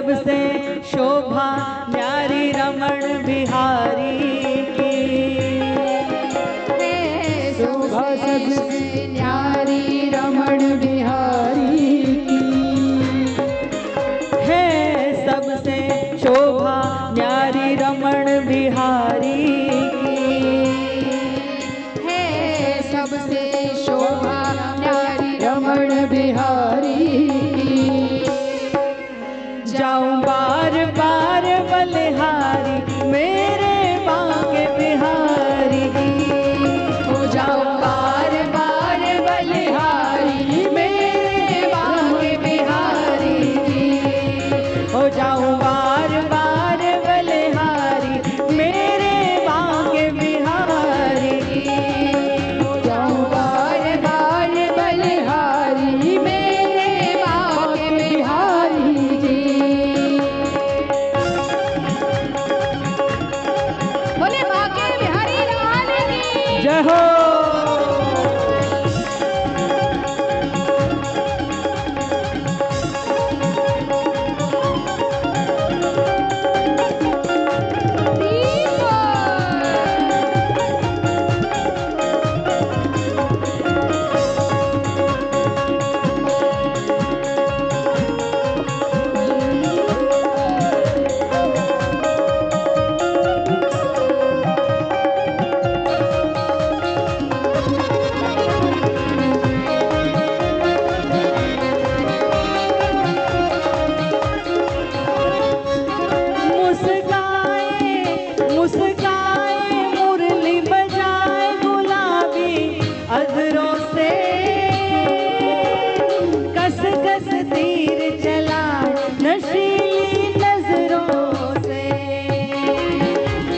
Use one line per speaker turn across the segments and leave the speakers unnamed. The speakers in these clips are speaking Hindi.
सबसे शोभा न्यारी रमण बिहारी की।
शोभा सबसे न्यारी रमण बिहारी की।
है सबसे शोभा न्यारी रमण बिहारी की।
है सबसे शोभा न्यारी रमण बिहारी की।
जाऊं बार बार बलिहारी मेरे बांके बिहारी की।
हो जाऊं बार बार बलिहारी मेरे बांके बिहारी की।
हो जाऊं बार बार बलिहारी मेरे बांके बिहारी की।
हो जाऊं बार बार बलिहारी मेरे बांके बिहारी की। बोले बांके बिहारी लाल की
जय हो। मुस्काए मुरली बजाए गुलाबी अधरों से कस कस तीर चलाए नशीली नजरों से।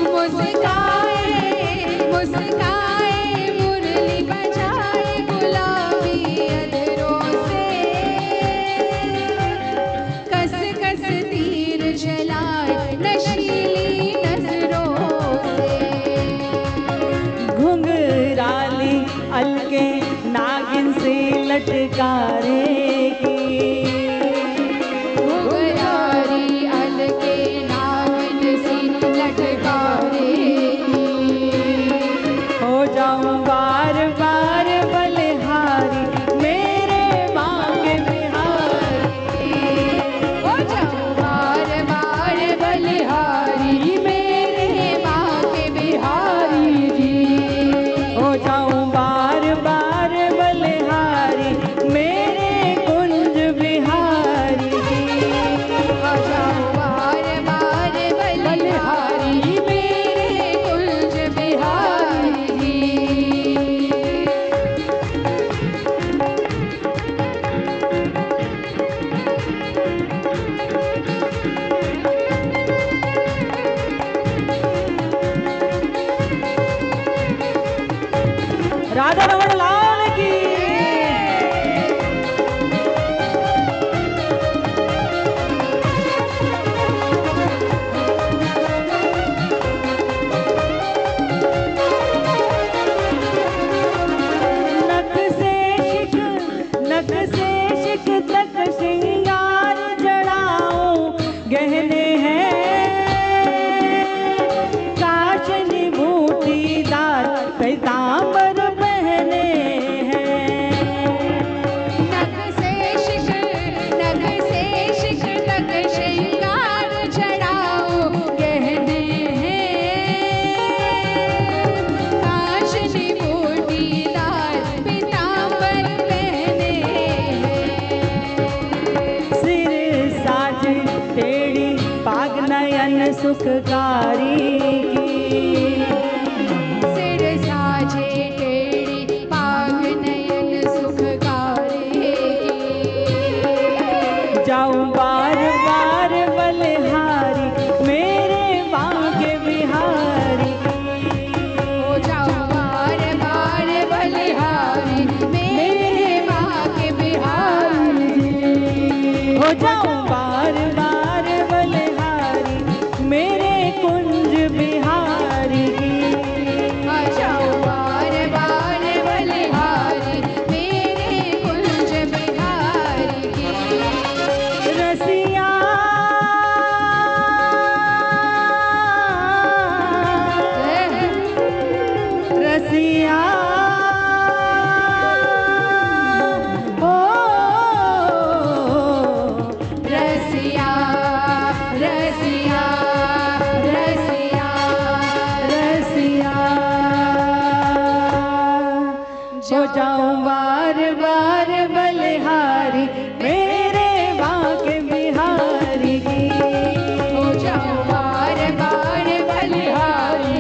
मुस्काए मुस्काए मुरली बजाए गुलाबी अधरों से कस कस तीर चलाए नशीली नजरों से।
घुंघराली अलके नागिन से लटकारेगी।
घुंघराली अलके नागिन सी लटकारेगी।
हो जाऊं बार बार बलिहारी मेरे बांके बिहारी।
हो जाऊं बार बार बलिहारी मेरे बांके बिहारी जी।
हो जाऊं बार बार बलिहारी मेरे कुंज बिहारी।
हो जाऊं बार बार बलिहारी मेरे कुंज बिहारी जी।
राधा रमण लाल की। नक से शिक तक श्रृंगार जड़ाऊं गहने हैं काशनी बूटीदार पैतांबर पहने हैं।
नख से शिख तक श्रृंगार जड़ाओ गहने हैं काशनी बूटीदार पीतांबर पहने हैं।
सिर साज टेढ़ी पाग नयन सुखकारी की।
सिर साजे टेढ़ी पाग नयन सुखकारी की।
जाऊं बार बार बलिहारी मेरे बांके बिहारी।
हो जाऊं बार बार बलिहारी मेरे बांके बिहारी।
हो जाऊं बार बार बलिहारी मेरे कुंज बिहारी।
हो जाऊं बार बार बलिहारी मेरे कुंज बिहारी।
रसिया रसिया ओ
रसिया रसिया रसिया
रसिया हो जाऊं बार बार बलिहारी मेरे बाके बिहारी की
हो जाऊं बार बार बलिहारी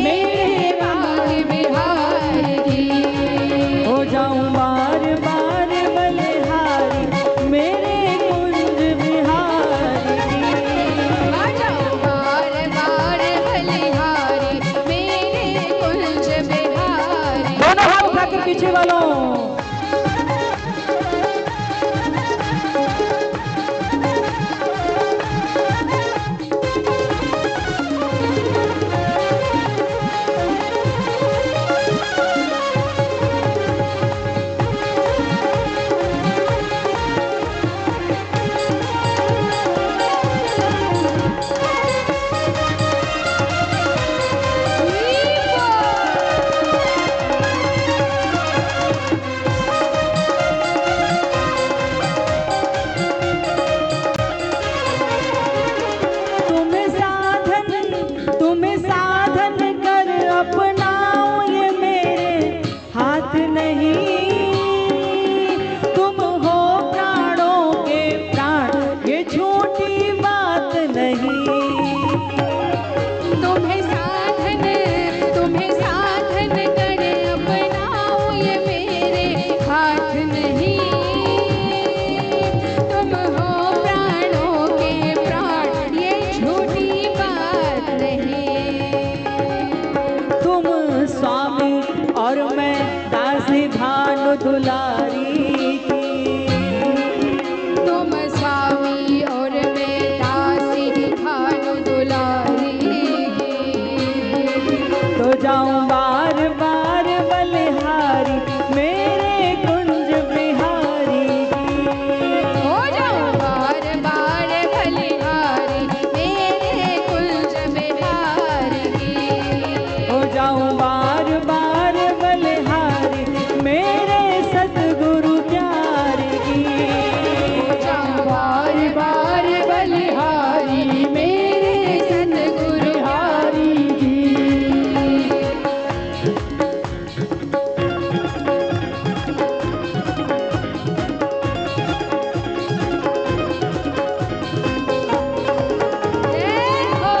मेरे बाग बिहार की
हो जाऊं बार बार बलिहारी मेरे कुंज बिहारी की
आ जाऊं बार बार बलिहारी मेरे कुंज बिहारी
दोनों हाथ उठाकर पीछे वालों तुम्हें साधन कर अपनाओ ये मेरे हाथ नहीं तुम हो प्राणों के प्राण ये झूठी बात नहीं
तुम्हें साधन कर अपनाओ ये मेरे हाथ नहीं तुम हो प्राणों के प्राण ये झूठी बात नहीं
तुम स्वामी और मैं दासी भानु दुलारी की
तुम स्वामी और मैं दासी भानु दुलारी
तो जाऊं बार बार बलिहारी मेरे कुंज बिहारी की
हो जाऊं बार बार बलिहारी मेरे कुंज बिहारी
हो जाऊं बार बार बलिहारी मेरे सतगुरु प्यारे की
हो जाऊं बार बार बलिहारी मेरे सतगुरु
बिहारी की
जय हो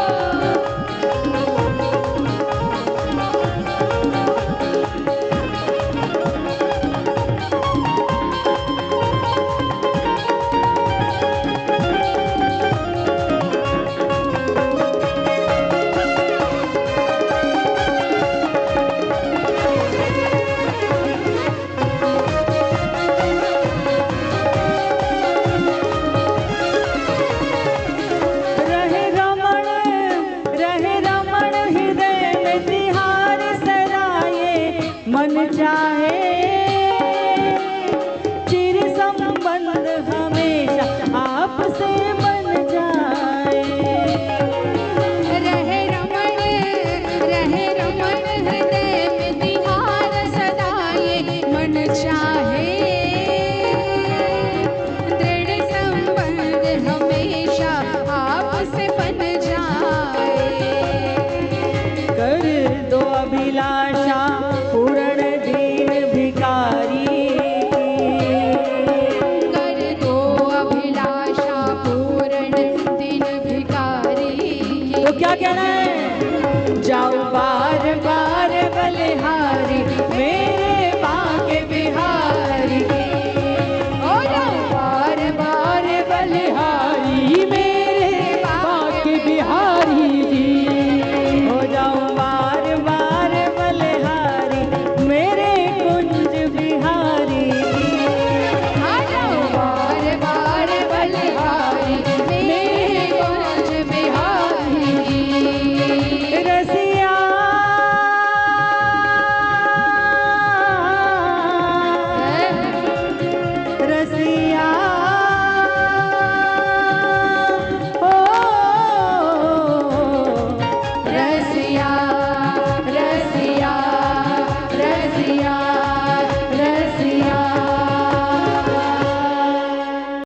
रहे रमण हृदय में तिहार सराये मन चाहे